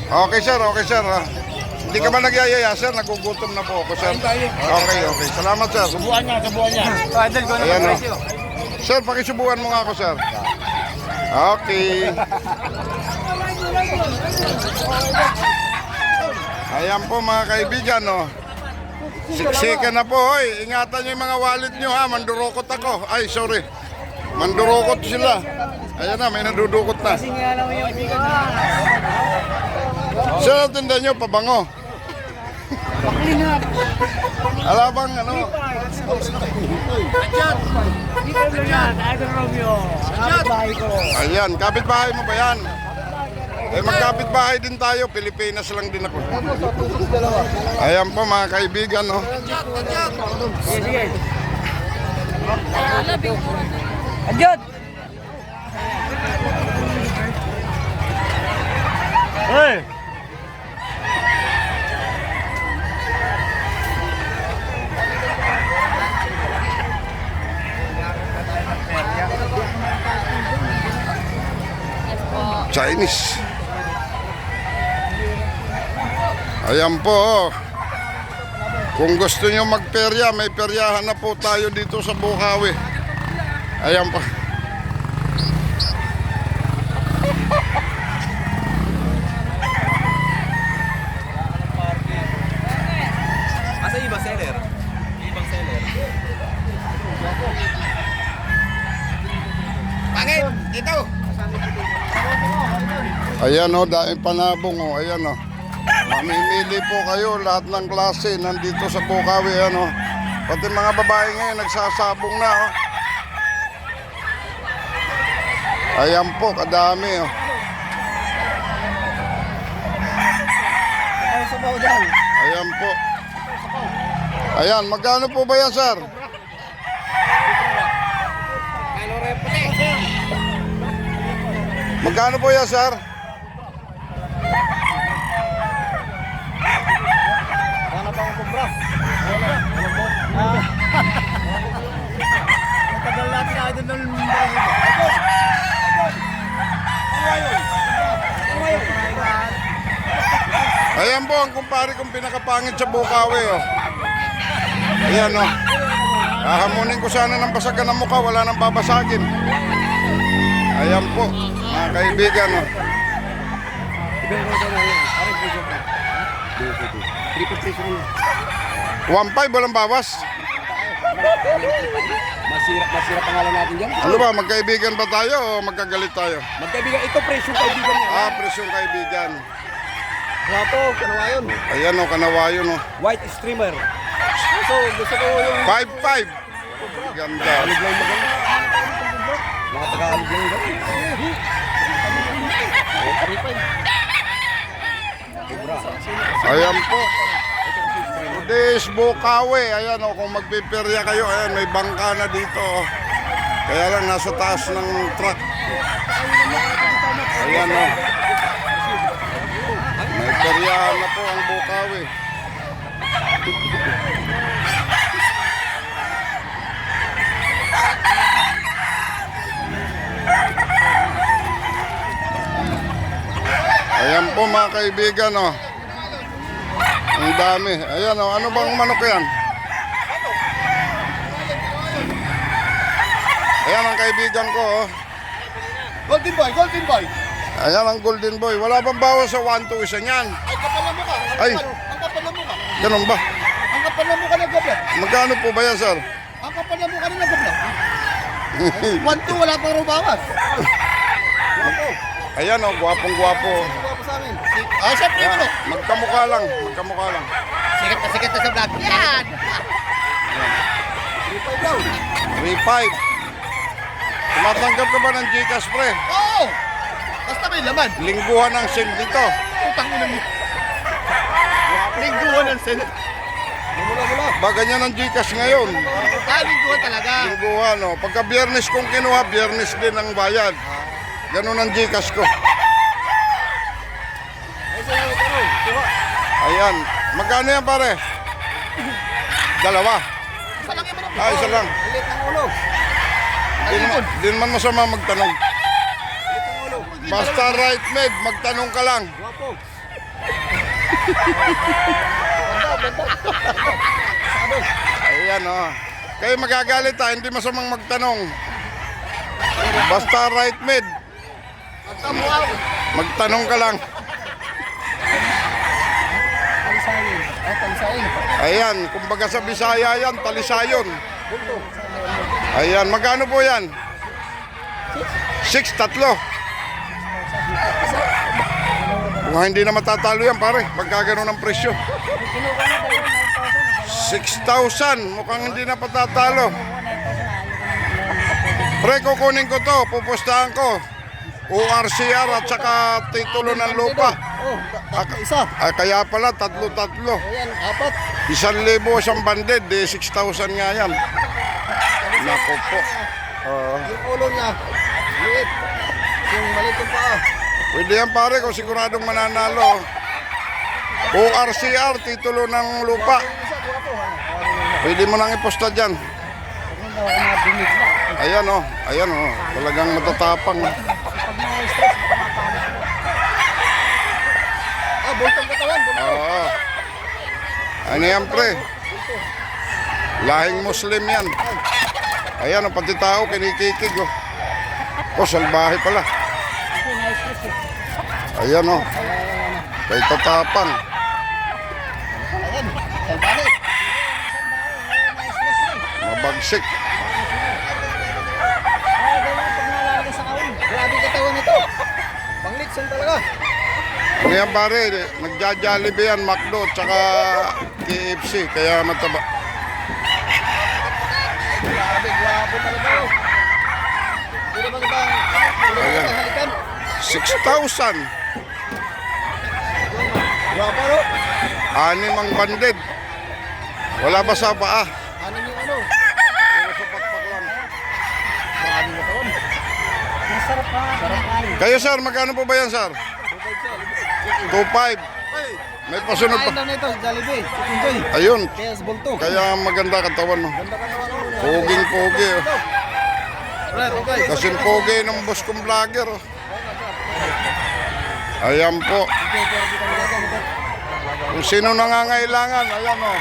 Okay sir, okay sir. Hindi ka ba nagyayaya sir? Nagugutom na po ako sir. Okay, okay. Salamat sir. Subuan niya, subuan niya. Idol ko na Ayan, ang oh. presyo. Sir, pakisubukan mo nga ako sir. Okay. Ayan po mga kaibigan, no. Siksikan na po, hoy. Ingatan nyo yung mga wallet nyo, ha. Mandurukot ako. Ay, sorry. Mandurukot sila. Ayan na, may nadudukot na. Sir, tindan nyo, pabango. Alabang, ano. Ayan, kapitbahay mo ba yan? Eh, magkapitbahay din tayo. Pilipinas lang din ako. Ayan po mga kaibigan, no. Sige, sige. Andiyan! Hey! Chinese. Ayan po, oh. Kung gusto nyo magperya, may peryahan na po tayo dito sa Bukawi. Ayan po. Asa iba seller? Ibang seller. Pangit! Ito! Ayan o, daing panabong o. Ayan o. Mamimili po kayo, lahat ng klase nandito sa Bukawi. Ayan o. Pati mga babae ngayon nagsasabong na o. Ayan po, kadami o. Ayan po. Ayan, magkano po ba yan, sir? Magkano po yan, sir? Wala pa akong kumbra. Matagal natin na idol ng Ayan po ang kumpare kong pinakapangit sa Bukawi oh. Ayan oh. Hahamunin ko sana ng basagan ng mukha, wala nang babasagin. Ayan po, mga kaibigan oh. 1.5 walang bawas. Masira pangalan natin dyan. Ano ba, magkaibigan ba tayo o magkagalit tayo? Magkaibigan, ito presyo kaibigan niya. Ah, presyong kaibigan. Wala po, kanawayon. Ayan oh, kanawayon oh. White streamer. So, gusto ko yung 5.5. Ganda. Tagalog lang maganda. Mga Tagalog lang maganda. Ayan po. This Bukawi. Ayan o, kung magpipirya kayo, ayan, may bangka na dito. Kaya lang nasa taas ng truck. Ayan o. May peryahan na po ang Bukawi. Ayan po mga kaibigan o. Ang dami. Ayan o. Ano bang manok yan? Ayan ang kaibigan ko o. Golden boy, golden boy. Ayan ang golden boy. Wala bang bawas sa 1-2 isa niyan? Ay, kapal na mukha. Ay. Ang kapal na mukha. Ganun ba? Ang kapal na mukha ng gabla. Magkano po ba yan, sir? Ang kapal na mukha ng gabla. 1-2, wala pang rubawas. Ayan o, gwapong-gwapo. Rubawas sa amin. Ah, syempre Ayan, ano? magkamukha lang. Magkamukha lang. Sikat na sa vlog. Yan! 3-5 daw. 3-5. Tumatanggap ka ba ng Gcash, pre? Oo! Basta may laman. Lingguhan ng send dito. Utang mo ng lingguhan ng sen. Mula-mula. Ba ganyan ang Gcash ngayon? Ah, lingguhan talaga. Lingguhan, no? Pagka biyernes kong kinuha, biyernes din ang bayad. Ganun ang Gcash ko. Ayan. Magkano yan, pare? Dalawa. Isa lang yung manok. Ah, isa lang. Ulit ng ulo. Di naman masama magtanong. Ulit ng ulo. Basta right made, magtanong ka lang. Guwapo. Ayan oh. Kayo magagalit ha, hindi masamang magtanong. Basta right mid. Magtanong ka lang. Talisayin. Ay, talisayin. Ayan, kumbaga sa Bisaya yan, talisayon. Ayan, magkano po yan? 6, 3. Kung hindi na matatalo yan pare, magkagano ng presyo. 6,000, mukhang hindi na patatalo. Pre, kukunin ko to, pupustahan ko. ORCR at saka titulo ng lupa. Oh, isa. Kaya pala, 3-3. Ayan, 4. 1,000 isang banded, 6,000 nga yan. Naku po. Yung ulo niya, liit. Yung maliit yung paa. Pwede yan pare kung siguradong mananalo. ORCR, titulo ng lupa. Pwede mo nang iposta dyan. Ayan o, talagang matatapang. Bultong katawan, bultong. Oo. Ano yan pre? Lahing Muslim yan. Ayan o, pati tao kinikikig o. O, salbahe pala. Ayan o. Kay tatapang. Ayan, salbahe. Mabagsik. Grabe katawan nito. Panglitson talaga. Ano yan pare? Nagja-Jollibee yan, McDo, tsaka KFC. Kaya mataba. Grabe, grabe talaga. Pwede bang Ayan. halikan? 6,000. Grabe, no? 6 ang banded. Wala ba sa paa? Ano yung ano? Puro sa pakpak lang. Grabe katawan. Masarap pa. Sarap pa. Kayo sir, magkano po ba yan sir? 2,500. May pasunod Kain pa. lang nito, Jollibee. Chicken Joy. Ayun. Kaya sa bulto. Kaya maganda katawan. No? Ganda katawan. Poging-pogi. Oh. Right, okay. Kasing pogi ng boss kong vlogger. Oh. Ayan po. Kung sino nangangailangan, ayan o.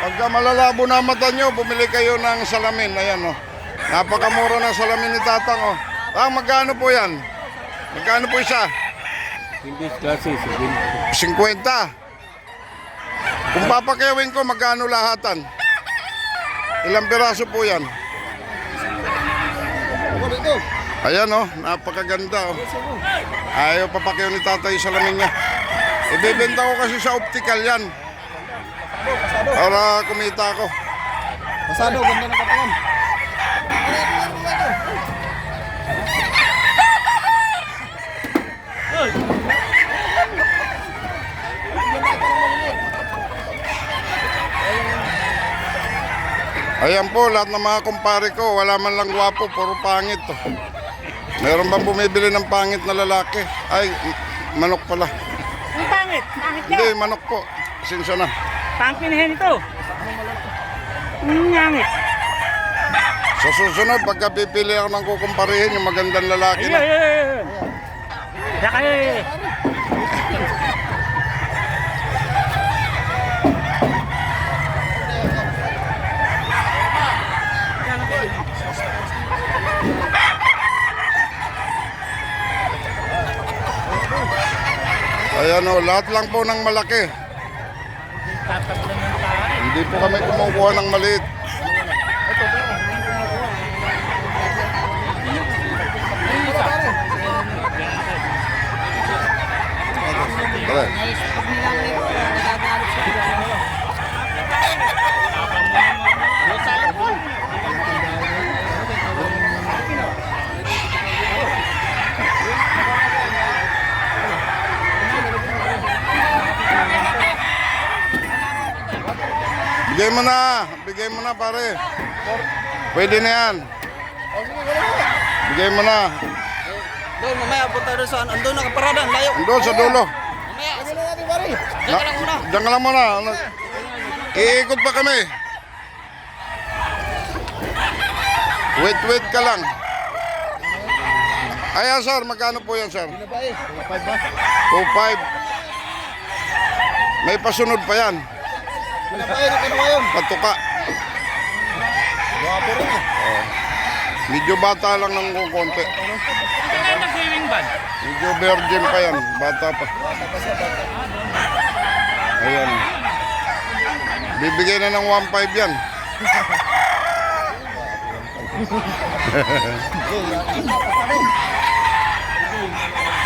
Pagka malalabo na mata nyo, bumili kayo ng salamin. Ayan o. Napakamura ng salamin ni Tatang o. Magkano po yan? Magkano po isa? Hindi klase, 50. Kung papakewin ko, magkano lahatan? Ilang piraso po yan? Ako dito. Ayan o, napakaganda o. Ayaw papakew ni Tatay yung salamin niya. Ibebenta ko kasi sa optical yan. Para kumita ako. Pasado, ganda ng katawan. Ayan po, lahat ng mga kumpare ko, wala man lang gwapo, puro pangit to. Meron bang bumibili ng pangit na lalaki? Ay, manok pala. Ang pangit. Pangit Hindi, ka. manok po. Sinsya na. Pangit pinahin ito. Nyangit. Sa susunod, pagka pipili ako ng kukumparihin, yung magandang lalaki Ayun, na. ayun. Saka Ayan o, lahat lang po ng malaki. Hindi po kami kumukuha ng maliit. Tara. Bigay mo na pare. Pwede na yan. Bigay mo na. Doon, mamaya punta rin saan. Andun nakaparada, ang layo. Doon sa dulo. Mamaya. Ano na natin, pare? Diyan ka lang muna. Iikot pa kami. Wait ka lang. Ayan sir, magkano po yan sir? Ano ba eh? 5 ba? 2,500. May pasunod pa yan. Pinapain ang kinuha yun. Patuka. Wapo rin eh. Medyo bata lang ng konti. Ito na yung swimming bag. Medyo virgin pa yan. Bata pa. Ayan. Bibigay na ng 1.5 yan.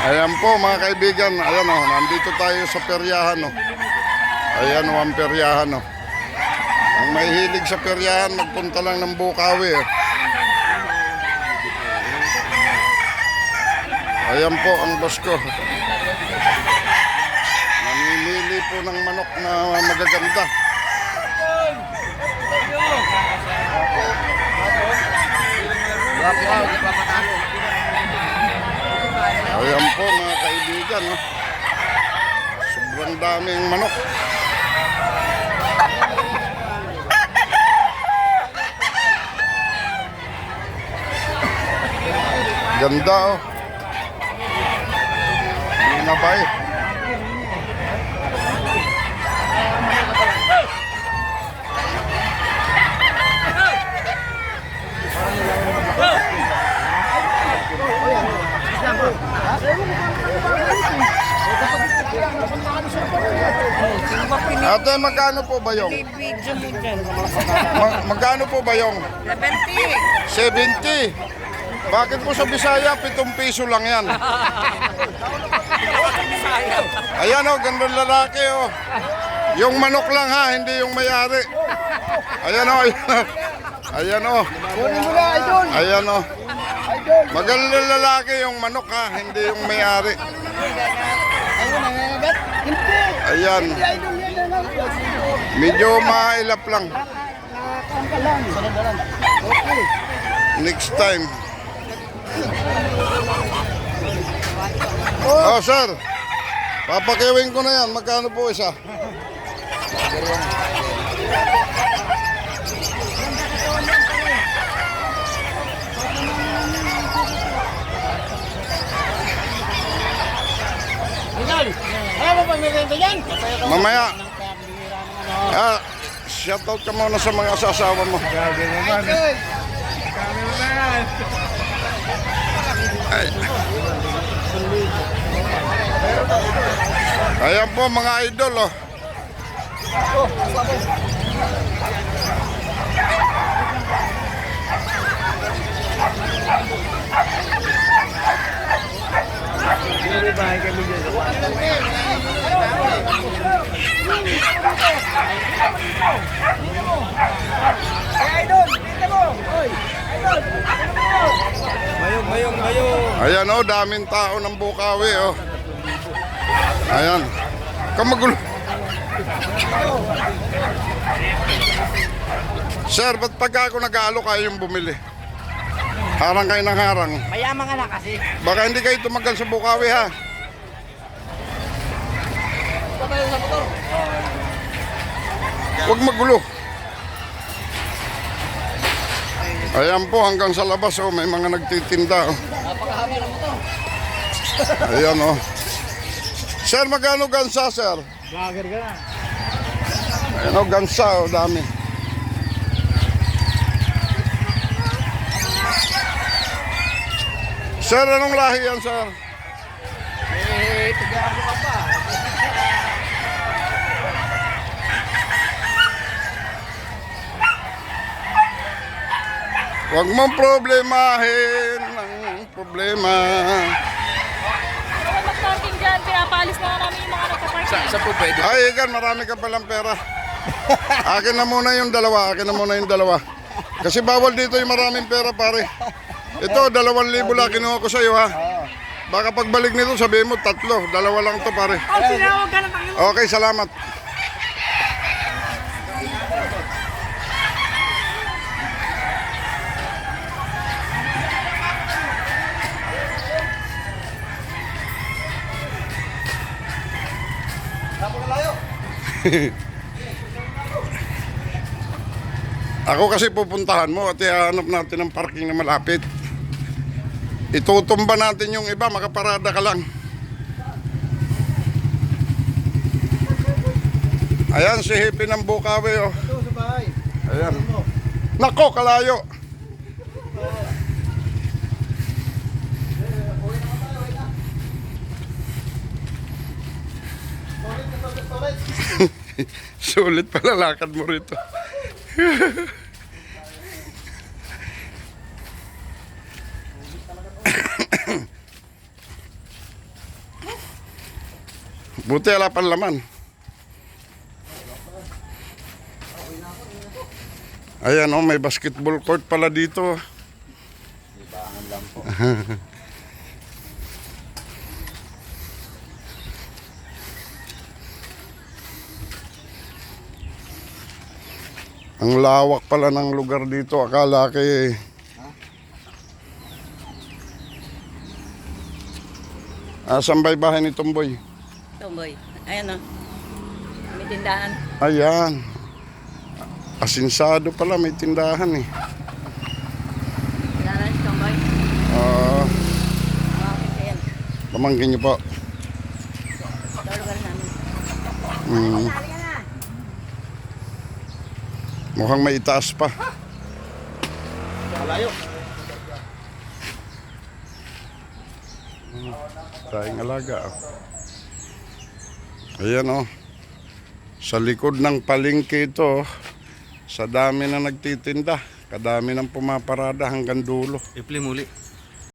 Ayan po mga kaibigan. Ayan o. Nandito tayo sa peryahan o. Ayan o ang peryahan o. Ang may hilig sa peryahan, magpunta lang ng Bukawi eh. Ayan po ang boss ko. Namimili po ng manok na magaganda. Ayan po mga kaibigan. Oh. Sobrang daming manok. Ganda oh. Nabay. Ate, magkano po ba yung? Magkano po ba yung? 70. Bakit po sa Bisaya, 7 piso lang yan? Ayan o, gandang lalaki o. Yung manok lang ha, hindi yung may-ari. Ayan o, ayan. Ayan o. Kunin mo na, idol. Ayan o. Idol. Magandang lalaki yung manok ha, hindi yung may-ari. Ayun, nangangagat. Hindi. Ayan. Hindi, idol yan. Medyo mailap lang. Nakakangka lang. Sanadalan. Okay. Next time. Oh, sir. Papakiwing ko na yan. Magkano po isa? Idol, ayaw mo ba may renta yan? Mamaya. Ah, shoutout ka muna sa mga asawa mo. Idol. Ay. Ayan po mga idol oh. Ayan oh, daming tao ng Bukawi oh. Ayan. Kamagulo. Sir, ba't pagka ako nag-aalo kayong bumili? Harang kayo ng harang. Mayamang ka na kasi. Baka hindi kayo tumagal sa Bukawi ha. Huwag magulo. Ayan po, hanggang sa labas oh, may mga nagtitinda oh. Ayan oh. Sir, magkano gansa, sir? Vlogger ka na. Ayan oh, gansa oh, dami. Sir, anong lahi yan, sir? Tigyan mo ka pa. Huwag mong problemahin ang problema. Mag-parking dyan, pinapaalis na namin yung mga nagpa-parking. Sa po pwede. Ay, Igan, marami ka palang pera. Akin na muna yung dalawa, Kasi bawal dito yung maraming pera, pare. Ito, 2,000 lang kinuha ko sa'yo, ha? Baka pagbalik nito, sabihin mo 3. 2 lang to, pare. Oh, sinawag ka na tayo. Okay, salamat. Ako kasi pupuntahan mo at ihanap natin ng parking na malapit. Itutumba natin yung iba, makaparada ka lang. Ayan si Hippie ng Bukawi oh. Ito sa bahay. Ayan. Nako, kalayo. Sulit pala lakad mo rito. Buti wala pang laman. Ayan oh, may basketball court pala dito. Libangan lang po. Ang lawak pala ng lugar dito. Akala kay asan ba yung bahay ni Tomboy? Tomboy. Ayan o. May tindahan. Ayan. Asinsado pala, may tindahan eh. Tindahan si Tomboy. Ah, Bakit yan? pamangkin niyo po. Ito lugar namin. Mm. Mukhang may itaas pa. Malayo. Tayong alaga. Oh. Ayan oh. Sa likod ng palengke ito, sa dami na nagtitinda, kadami ng pumaparada hanggang dulo. Ipli muli.